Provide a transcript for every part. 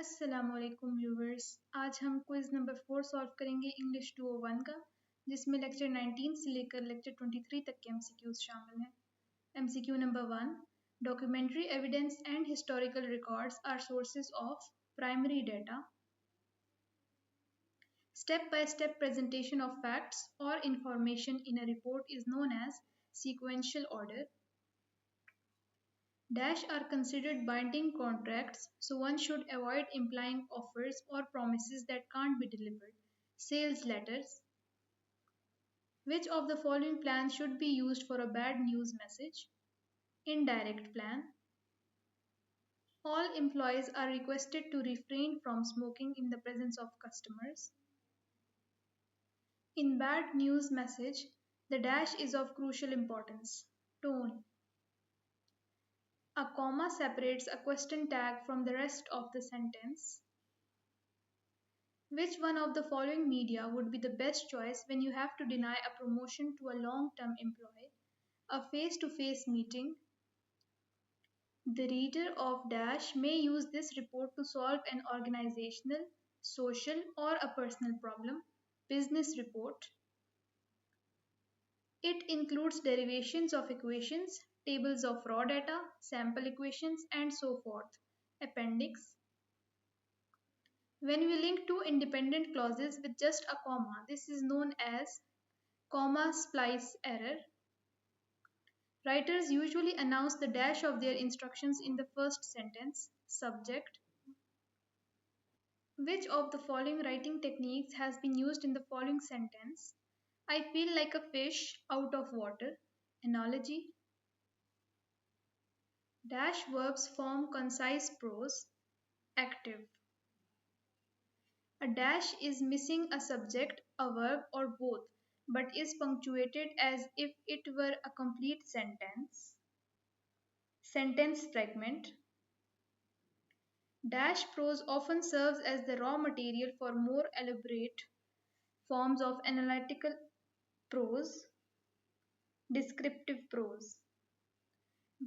अस्सलामुअलैकुम व्यूवर्स। आज हम क्विज नंबर 4 सॉल्व करेंगे इंग्लिश 201 का, जिसमें लेक्चर 19 से लेकर लेक्चर 23 तक के MCQs शामिल हैं। MCQ number 1, documentary evidence and historical records are sources of primary data. Step by step presentation of facts or information in a report is known as sequential order. Dash are considered binding contracts, so one should avoid implying offers or promises that can't be delivered. Sales letters. Which of the following plans should be used for a bad news message? Indirect plan. All employees are requested to refrain from smoking in the presence of customers. In bad news message, the dash is of crucial importance. Tone. A comma separates a question tag from the rest of the sentence. Which one of the following media would be the best choice when you have to deny a promotion to a long-term employee? A face-to-face meeting. The reader of Dash may use this report to solve an organizational, social, or a personal problem. Business report. It includes derivations of equations, tables of raw data, sample equations, and so forth. Appendix. When we link two independent clauses with just a comma, this is known as comma splice error. Writers usually announce the dash of their instructions in the first sentence. Subject. Which of the following writing techniques has been used in the following sentence? I feel like a fish out of water. Analogy. Dash verbs form concise prose. Active. A dash is missing a subject, a verb, or both, but is punctuated as if it were a complete sentence. Sentence fragment. Dash prose often serves as the raw material for more elaborate forms of analytical prose. Descriptive prose.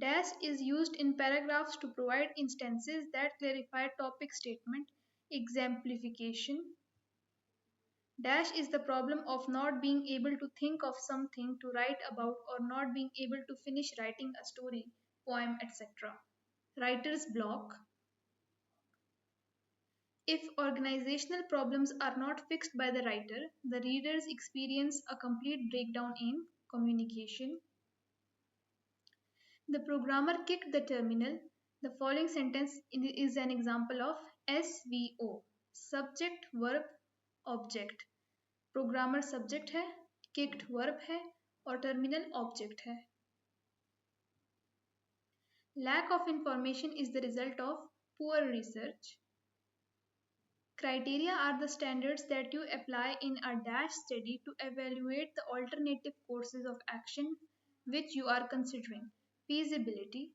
Dash is used in paragraphs to provide instances that clarify topic statement. Exemplification. Dash is the problem of not being able to think of something to write about or not being able to finish writing a story, poem, etc. Writer's block. If organizational problems are not fixed by the writer, the readers experience a complete breakdown in communication. The programmer kicked the terminal. The following sentence is an example of SVO. Subject, verb, object. Programmer subject है, kicked verb है और terminal object है. Lack of information is the result of poor research. Criteria are the standards that you apply in a dash study to evaluate the alternative courses of action which you are considering. Feasibility.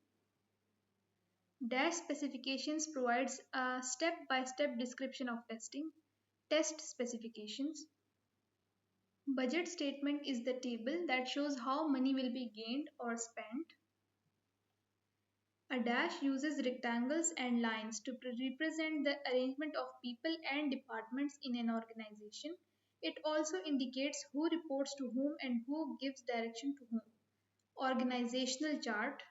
Dash specifications provides a step-by-step description of testing. Test specifications. Budget statement is the table that shows how money will be gained or spent. A dash uses rectangles and lines to represent the arrangement of people and departments in an organization. It also indicates who reports to whom and who gives direction to whom. Organizational chart.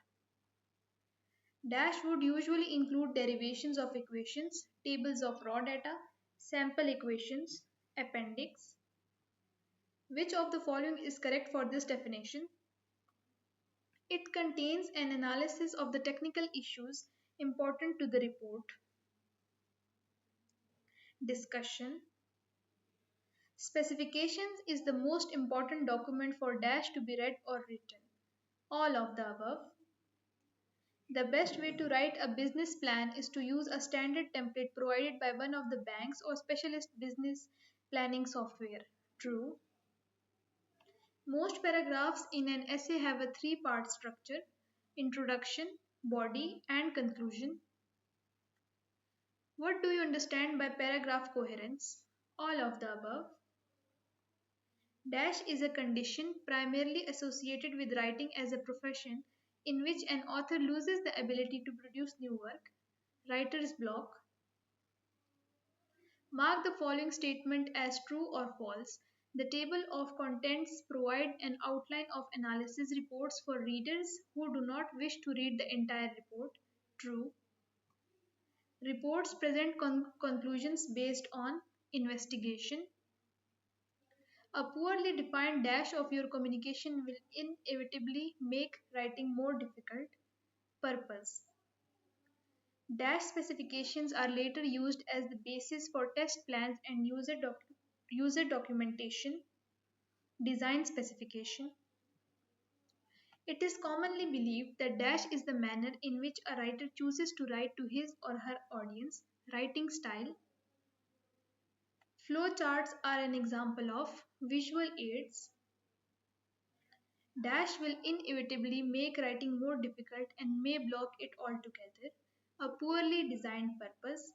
Dash would usually include derivations of equations, tables of raw data, sample equations, appendix. Which of the following is correct for this definition? It contains an analysis of the technical issues important to the report. Discussion. Specifications is the most important document for dash to be read or written. All of the above. The best way to write a business plan is to use a standard template provided by one of the banks or specialist business planning software. True. Most paragraphs in an essay have a three-part structure: introduction, body, and conclusion. What do you understand by paragraph coherence? All of the above. Dash is a condition primarily associated with writing as a profession in which an author loses the ability to produce new work. Writer's block. Mark the following statement as true or false. The table of contents provide an outline of analysis reports for readers who do not wish to read the entire report. True. Reports present conclusions based on investigation. A poorly defined dash of your communication will inevitably make writing more difficult. Purpose. Dash specifications are later used as the basis for test plans and user documentation. Design specification. It is commonly believed that dash is the manner in which a writer chooses to write to his or her audience. Writing style. Flowcharts are an example of visual aids. Dash will inevitably make writing more difficult and may block it altogether. A poorly designed purpose.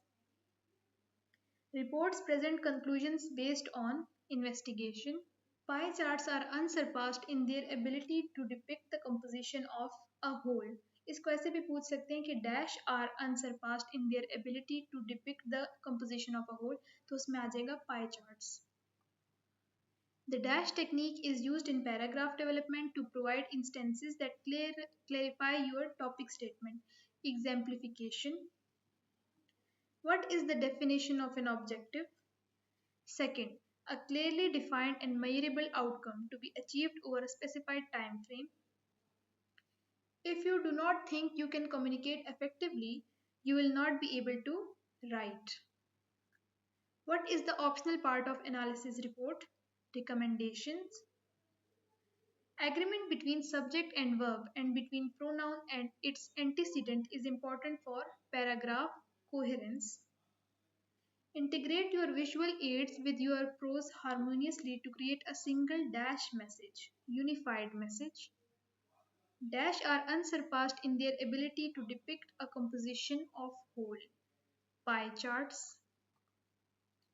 Reports present conclusions based on investigation. Pie charts are unsurpassed in their ability to depict the composition of a whole. इसको ऐसे भी पूछ सकते हैं कि dash are unsurpassed in their ability to depict the composition of a whole, तो उसमें आ जाएगा pie charts. The dash technique is used in paragraph development to provide instances that clarify your topic statement. Exemplification. What is the definition of an objective? Second, a clearly defined and measurable outcome to be achieved over a specified time frame. If you do not think you can communicate effectively, you will not be able to write. What is the optional part of analysis report? Recommendations. Agreement between subject and verb and between pronoun and its antecedent is important for paragraph coherence. Integrate your visual aids with your prose harmoniously to create a single dash message, unified message. Dash are unsurpassed in their ability to depict a composition of whole. Pie charts.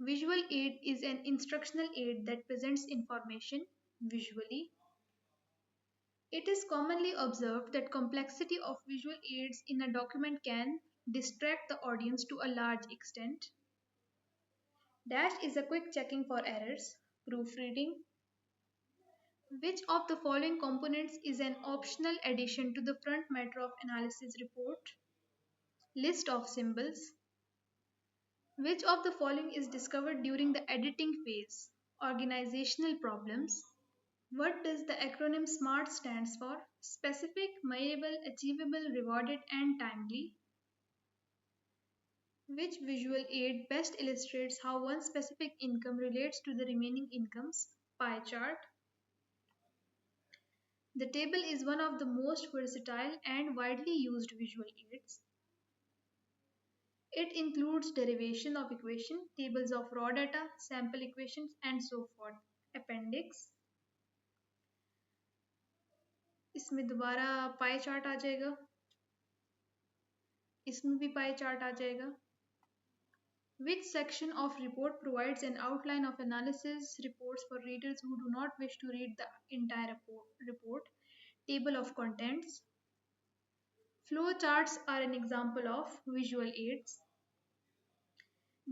Visual aid is an instructional aid that presents information visually. It is commonly observed that complexity of visual aids in a document can distract the audience to a large extent. Dash is a quick checking for errors. Proofreading. Which of the following components is an optional addition to the front matter of analysis report? List of symbols. Which of the following is discovered during the editing phase? Organizational problems. What does the acronym SMART stands for? Specific, measurable, achievable, rewarded, and timely. Which visual aid best illustrates how one specific income relates to the remaining incomes? Pie chart. The table is one of the most versatile and widely used visual aids. It includes derivation of equation, tables of raw data, sample equations, and so forth. Appendix. इसमें दोबारा pie chart आ जाएगा, इसमें भी pie chart आ जाएगा. Which section of report provides an outline of analysis reports for readers who do not wish to read the entire report? Table of contents. Flow charts are an example of visual aids.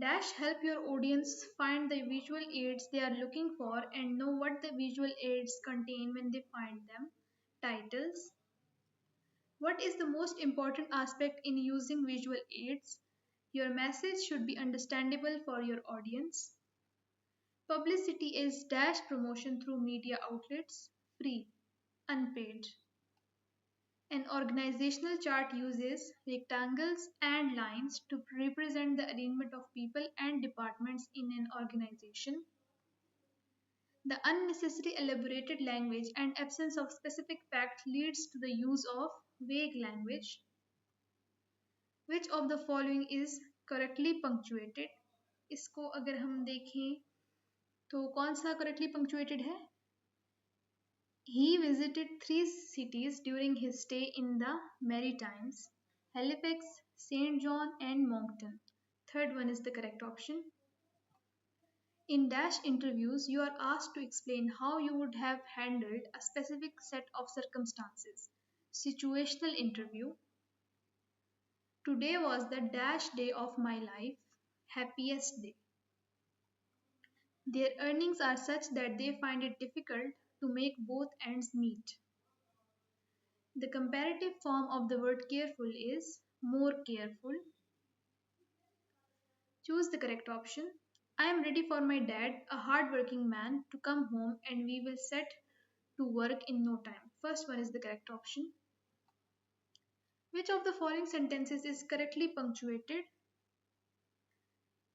Dash help your audience find the visual aids they are looking for and know what the visual aids contain when they find them. Titles. What is the most important aspect in using visual aids? Your message should be understandable for your audience. Publicity is dash promotion through media outlets. Free, unpaid. An organizational chart uses rectangles and lines to represent the arrangement of people and departments in an organization. The unnecessary elaborated language and absence of specific fact leads to the use of vague language. Which of the following is correctly punctuated? इसको अगर हम देखें तो कौन सा correctly punctuated है? He visited 3 cities during his stay in the Maritimes: Halifax, St. John, and Moncton. Third one is the correct option. In dash interviews, you are asked to explain how you would have handled a specific set of circumstances. Situational interview. Today was the dash day of my life. Happiest day. Their earnings are such that they find it difficult to make both ends meet. The comparative form of the word careful is more careful. Choose the correct option. I am ready for my dad, a hard-working man, to come home and we will set to work in no time. First one is the correct option. Which of the following sentences is correctly punctuated?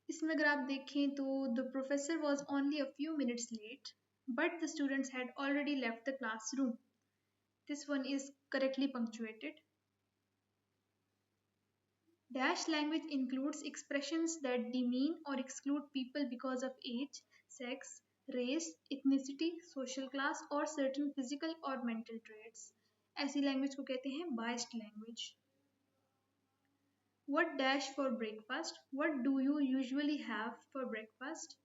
इसमें अगर आप देखें तो the professor was only a few minutes late, but the students had already left the classroom. This one is correctly punctuated. Dash language includes expressions that demean or exclude people because of age, sex, race, ethnicity, social class और certain physical or mental traits. ऐसी language को कहते हैं biased language. What dash for breakfast? What do you usually have for breakfast?